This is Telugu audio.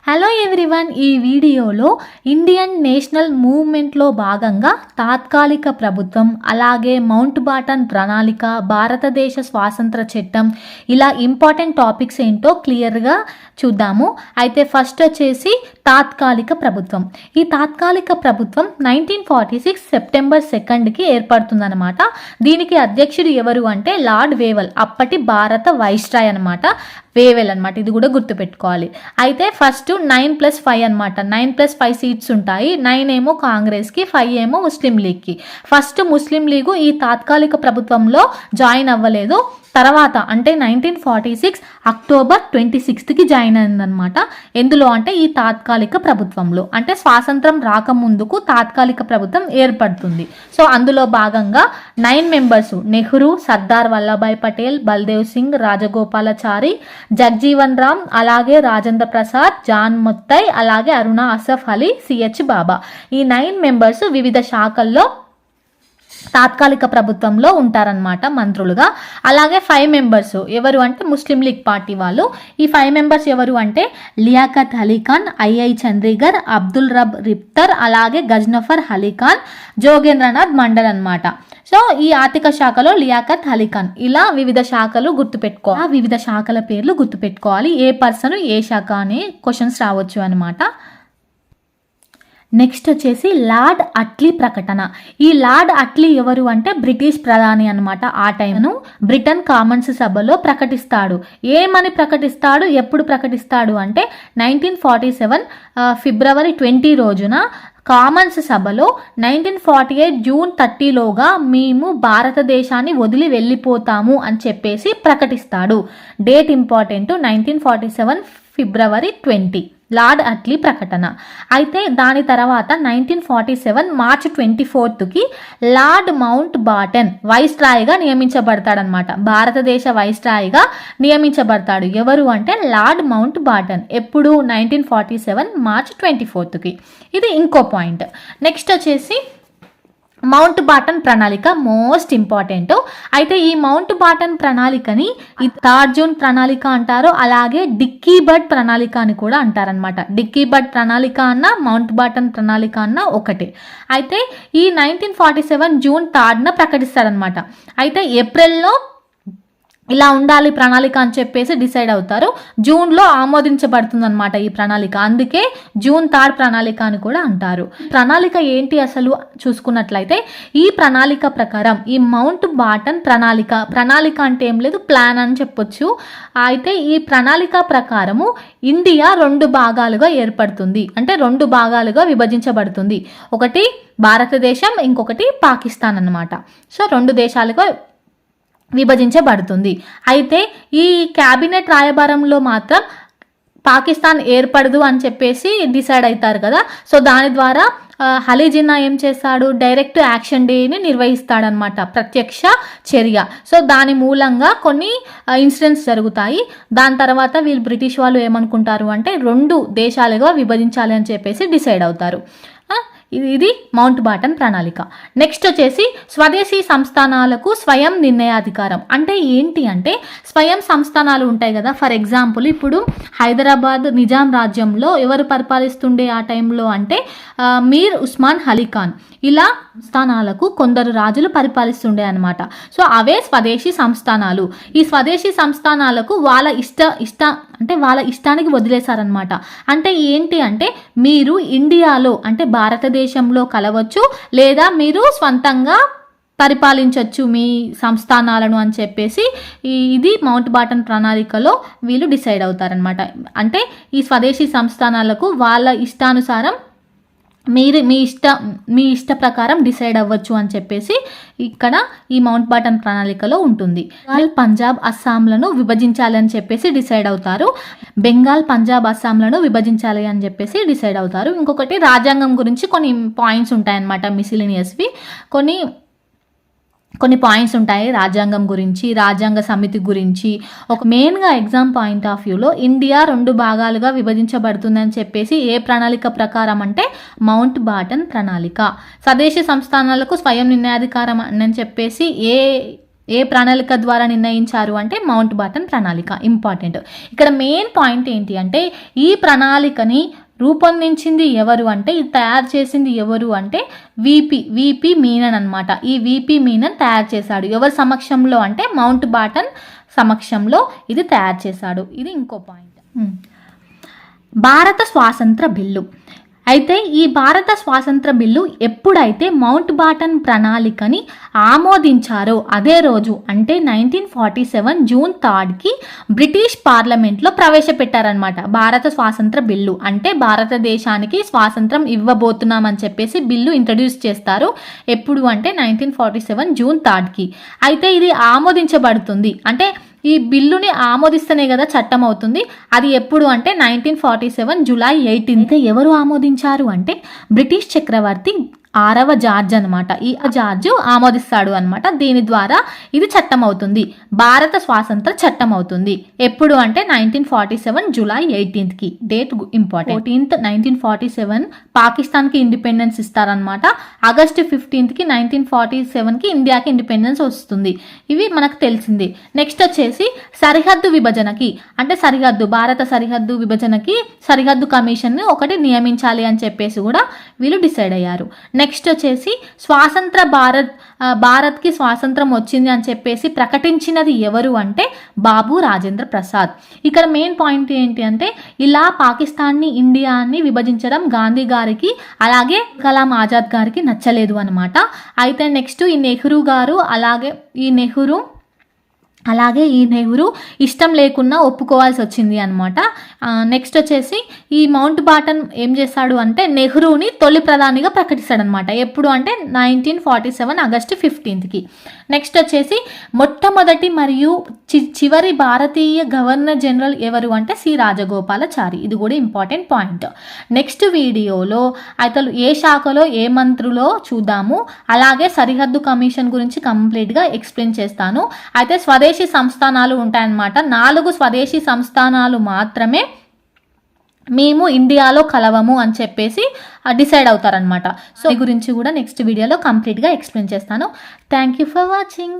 హలో ఎవ్రీవన్, ఈ వీడియోలో ఇండియన్ నేషనల్ మూవ్మెంట్లో భాగంగా తాత్కాలిక ప్రభుత్వం, అలాగే మౌంట్ బాటన్ ప్రణాళిక, భారతదేశ స్వాతంత్ర చట్టం, ఇలా ఇంపార్టెంట్ టాపిక్స్ ఏంటో క్లియర్గా చూద్దాము. అయితే ఫస్ట్ వచ్చేసి తాత్కాలిక ప్రభుత్వం. ఈ తాత్కాలిక ప్రభుత్వం 1946 సెప్టెంబర్ 2కి ఏర్పడుతుందన్నమాట. దీనికి అధ్యక్షుడు ఎవరు అంటే లార్డ్ వేవల్, అప్పటి భారత వైస్రాయ్ అనమాట. వేవెల్ అనమాట, ఇది కూడా గుర్తుపెట్టుకోవాలి. అయితే ఫస్ట్ 9+5 అనమాట. 9+5 సీట్స్ ఉంటాయి. 9 ఏమో కాంగ్రెస్కి, 5 ఏమో ముస్లిం లీగ్కి. ఫస్ట్ ముస్లిం లీగు ఈ తాత్కాలిక ప్రభుత్వంలో జాయిన్ అవ్వలేదు. తర్వాత అంటే 1946 అక్టోబర్ 26కి జాయిన్ అయిందనమాట. ఎందులో అంటే ఈ తాత్కాలిక ప్రభుత్వంలో, అంటే స్వాతంత్రం రాకముందుకు తాత్కాలిక ప్రభుత్వం ఏర్పడుతుంది. సో అందులో భాగంగా 9 మెంబర్స్: నెహ్రూ, సర్దార్ వల్లభాయ్ పటేల్, బల్దేవ్ సింగ్, రాజగోపాలాచారి, జగ్జీవన్ రామ్, అలాగే రాజేంద్ర ప్రసాద్, జాన్ మొత్తై, అలాగే అరుణా అసఫ్ అలీ, సిహెచ్ బాబా. ఈ 9 మెంబర్స్ వివిధ శాఖల్లో తాత్కాలిక ప్రభుత్వంలో ఉంటారనమాట మంత్రులుగా. అలాగే 5 మెంబర్స్ ఎవరు అంటే ముస్లిం లీగ్ పార్టీ వాళ్ళు. ఈ 5 మెంబర్స్ ఎవరు అంటే లియాఖత్ అలీఖాన్, ఐఐ చంద్రీగర్, అబ్దుల్ రబ్ రిప్తర్, అలాగే గజ్నఫర్ అలీఖాన్, జోగేంద్రనాథ్ మండల్ అనమాట. సో ఈ ఆర్థిక శాఖలో లియాఖత్ అలీఖాన్. ఇలా వివిధ శాఖలు గుర్తుపెట్టుకోవాలి. వివిధ శాఖల పేర్లు గుర్తుపెట్టుకోవాలి. ఏ పర్సన్ ఏ శాఖ అనే క్వశ్చన్స్ రావచ్చు అనమాట. నెక్స్ట్ వచ్చేసి లార్డ్ అట్లీ ప్రకటన. ఈ లార్డ్ అట్లీ ఎవరు అంటే బ్రిటిష్ ప్రధాని అనమాట. ఆ టైంను బ్రిటన్ కామన్స్ సభలో ప్రకటిస్తాడు. ఏమని ప్రకటిస్తాడు, ఎప్పుడు ప్రకటిస్తాడు అంటే 1947 ఫిబ్రవరి 20 రోజున కామన్స్ సభలో 1948 జూన్ 30లోగా మేము భారతదేశాన్ని వదిలి వెళ్ళిపోతాము అని చెప్పేసి ప్రకటిస్తాడు. డేట్ ఇంపార్టెంట్, 1947 ఫిబ్రవరి 20 లార్డ్ అట్లీ ప్రకటన. అయితే దాని తర్వాత 1947 మార్చ్ 24కి లార్డ్ మౌంట్ బాటన్ వైస్రాయ్గా నియమించబడతాడనమాట. భారతదేశ వైస్రాయ్గా నియమించబడతాడు. ఎవరు అంటే లార్డ్ మౌంట్ బాటన్. ఎప్పుడు 1947 మార్చ్ 24కి. ఇది ఇంకో పాయింట్. నెక్స్ట్ వచ్చేసి మౌంట్ బాటన్ ప్రణాళిక, మోస్ట్ ఇంపార్టెంట్. అయితే ఈ మౌంట్ బాటన్ ప్రణాళికని తార్జూన్ ప్రణాళిక అంటారు, అలాగే డిక్కీ బర్డ్ ప్రణాళిక అని కూడా అంటారనమాట. డిక్కీ బర్డ్ ప్రణాళిక అన్న మౌంట్ బాటన్ ప్రణాళిక అన్న ఒకటే. అయితే ఈ 1947 జూన్ 3న ప్రకటిస్తారనమాట. అయితే ఏప్రిల్లో ఇలా ఉండాలి ప్రణాళిక అని చెప్పేసి డిసైడ్ అవుతారు. జూన్లో ఆమోదించబడుతుంది అనమాట ఈ ప్రణాళిక. అందుకే జూన్ 3 ప్రణాళిక అని కూడా అంటారు. ప్రణాళిక ఏంటి అసలు చూసుకున్నట్లయితే, ఈ ప్రణాళిక ప్రకారం ఈ మౌంట్ బాటన్ ప్రణాళిక అంటే ఏం లేదు, ప్లాన్ అని చెప్పొచ్చు. అయితే ఈ ప్రణాళిక ప్రకారము ఇండియా 2 భాగాలుగా ఏర్పడుతుంది, అంటే 2 భాగాలుగా విభజించబడుతుంది. ఒకటి భారతదేశం, ఇంకొకటి పాకిస్తాన్ అన్నమాట. సో 2 దేశాలుగా విభజించబడుతుంది. అయితే ఈ క్యాబినెట్ రాయబారంలో మాత్రం పాకిస్తాన్ ఏర్పడదు అని చెప్పేసి డిసైడ్ అవుతారు కదా. సో దాని ద్వారా అలీ జిన్నా ఏం చేస్తాడు, డైరెక్ట్ యాక్షన్ డేని నిర్వహిస్తాడనమాట, ప్రత్యక్ష చర్య. సో దాని మూలంగా కొన్ని ఇన్సిడెంట్స్ జరుగుతాయి. దాని తర్వాత వీళ్ళు బ్రిటిష్ వాళ్ళు ఏమనుకుంటారు అంటే 2 దేశాలుగా విభజించాలి అని చెప్పేసి డిసైడ్ అవుతారు. ఇది మౌంట్ బాటన్ ప్రణాళిక. నెక్స్ట్ వచ్చేసి స్వదేశీ సంస్థానాలకు స్వయం నిర్ణయాధికారం. అంటే ఏంటి అంటే, స్వయం సంస్థానాలు ఉంటాయి కదా. ఫర్ ఎగ్జాంపుల్ ఇప్పుడు హైదరాబాద్ నిజాం రాజ్యంలో ఎవరు పరిపాలిస్తుండే ఆ టైంలో అంటే మీర్ ఉస్మాన్ అలీ ఖాన్. ఇలా సంస్థానాలకు కొందరు రాజులు పరిపాలిస్తుండే అనమాట. సో అవే స్వదేశీ సంస్థానాలు. ఈ స్వదేశీ సంస్థానాలకు వాళ్ళ వాళ్ళ ఇష్టానికి వదిలేశారనమాట. అంటే ఏంటి అంటే, మీరు ఇండియాలో అంటే భారతదేశంలో కలవచ్చు, లేదా మీరు స్వంతంగా పరిపాలించవచ్చు మీ సంస్థానాలను అని చెప్పేసి ఇది మౌంట్ బాటన్ ప్రణాళికలో వీళ్ళు డిసైడ్ అవుతారనమాట. అంటే ఈ స్వదేశీ సంస్థానాలకు వాళ్ళ ఇష్టానుసారం మీరు మీ ఇష్ట ప్రకారం డిసైడ్ అవ్వచ్చు అని చెప్పేసి ఇక్కడ ఈ మౌంట్ బాటన్ ప్రణాళికలో ఉంటుంది. పంజాబ్, అస్సాంలను విభజించాలి అని చెప్పేసి డిసైడ్ అవుతారు. బెంగాల్, పంజాబ్, అస్సాంలను విభజించాలి అని చెప్పేసి డిసైడ్ అవుతారు. ఇంకొకటి రాజ్యాంగం గురించి కొన్ని పాయింట్స్ ఉంటాయన్నమాట, మిసిలినియస్వి. కొన్ని పాయింట్స్ ఉంటాయి రాజ్యాంగం గురించి, రాజ్యాంగ సమితి గురించి. ఒక మెయిన్గా ఎగ్జామ్ పాయింట్ ఆఫ్ వ్యూలో ఇండియా 2 భాగాలుగా విభజించబడుతుందని చెప్పేసి ఏ ప్రణాళిక ప్రకారం అంటే మౌంట్ బాటన్ ప్రణాళిక. స్వదేశీ సంస్థానాలకు స్వయం నిర్ణయాధికారం అని చెప్పేసి ఏ ఏ ప్రణాళిక ద్వారా నిర్ణయించారు అంటే మౌంట్ బాటన్ ప్రణాళిక. ఇంపార్టెంట్. ఇక్కడ మెయిన్ పాయింట్ ఏంటి అంటే ఈ ప్రణాళికని రూపొందించింది ఎవరు అంటే, ఇది తయారు చేసింది ఎవరు అంటే విపి మీనన్ అనమాట. ఈ విపి మీనన్ తయారు చేశాడు. ఎవరి సమక్షంలో అంటే మౌంట్ బాటన్ సమక్షంలో ఇది తయారు చేశాడు. ఇది ఇంకో పాయింట్. భారత స్వాతంత్ర బిల్లు. అయితే ఈ భారత స్వాతంత్ర బిల్లు ఎప్పుడైతే మౌంట్ బాటన్ ప్రణాళికని ఆమోదించారో అదే రోజు అంటే 1947 జూన్ 3కి బ్రిటిష్ పార్లమెంట్లో ప్రవేశపెట్టారనమాట. భారత స్వాతంత్ర బిల్లు అంటే భారతదేశానికి స్వాతంత్రం ఇవ్వబోతున్నామని చెప్పేసి బిల్లు ఇంట్రడ్యూస్ చేస్తారు. ఎప్పుడు అంటే 1947 జూన్ 3కి. అయితే ఇది ఆమోదించబడుతుంది అంటే ఈ బిల్లుని ఆమోదిస్తేనే కదా చట్టం అవుతుంది. అది ఎప్పుడు అంటే 1947 జూలై 18. ఎవరు ఆమోదించారు అంటే బ్రిటిష్ చక్రవర్తి 6వ జార్జ్ అనమాట. ఈ జార్జ్ ఆమోదిస్తాడు అనమాట. దీని ద్వారా ఇది చట్టం అవుతుంది. భారత స్వాతంత్ర చట్టం అవుతుంది. ఎప్పుడు అంటే 1947 జూలై 18కి. Date important. 14th 1947 పాకిస్తాన్కి ఇండిపెండెన్స్ ఇస్తారనమాట. ఆగస్టు 15కి 1947కి ఇండియాకి ఇండిపెండెన్స్ వస్తుంది. ఇవి మనకు తెలిసింది. నెక్స్ట్ వచ్చేసి సరిహద్దు విభజనకి అంటే భారత సరిహద్దు విభజనకి సరిహద్దు కమిషన్ ఒకటి నియమించాలి అని చెప్పేసి కూడా వీళ్ళు డిసైడ్ అయ్యారు. నెక్స్ట్ వచ్చేసి స్వాతంత్ర భారత్కి స్వాతంత్రం వచ్చింది అని చెప్పేసి ప్రకటించినది ఎవరు అంటే బాబు రాజేంద్ర ప్రసాద్. ఇక్కడ మెయిన్ పాయింట్ ఏంటి అంటే ఇలా పాకిస్తాన్ని ఇండియాని విభజించడం గాంధీ గారికి అలాగే కలాం ఆజాద్ గారికి నచ్చలేదు అనమాట. అయితే నెక్స్ట్ ఈ నెహ్రూ గారు అలాగే ఈ నెహ్రూ ఇష్టం లేకున్నా ఒప్పుకోవాల్సి వచ్చింది అనమాట. నెక్స్ట్ వచ్చేసి ఈ మౌంట్ బాటన్ ఏం చేస్తాడు అంటే నెహ్రూని తొలి ప్రధానిగా ప్రకటిస్తాడనమాట. ఎప్పుడు అంటే 1947 ఆగస్టు 15కి. నెక్స్ట్ వచ్చేసి మొట్టమొదటి మరియు చివరి భారతీయ గవర్నర్ జనరల్ ఎవరు అంటే సి రాజగోపాలాచారి. ఇది కూడా ఇంపార్టెంట్ పాయింట్. నెక్స్ట్ వీడియోలో అతను ఏ శాఖలో ఏ మంత్రులో చూద్దాము. అలాగే సరిహద్దు కమిషన్ గురించి కంప్లీట్గా ఎక్స్ప్లెయిన్ చేస్తాను. అయితే స్వదేశీ సంస్థానాలు ఉంటాయన్నమాట. 4 స్వదేశీ సంస్థానాలు మాత్రమే మేము ఇండియాలో కలవము అని చెప్పేసి డిసైడ్ అవుతారనమాట. సో ఈ గురించి కూడా నెక్స్ట్ వీడియోలో కంప్లీట్గా ఎక్స్ప్లెయిన్ చేస్తాను. Thank you for watching.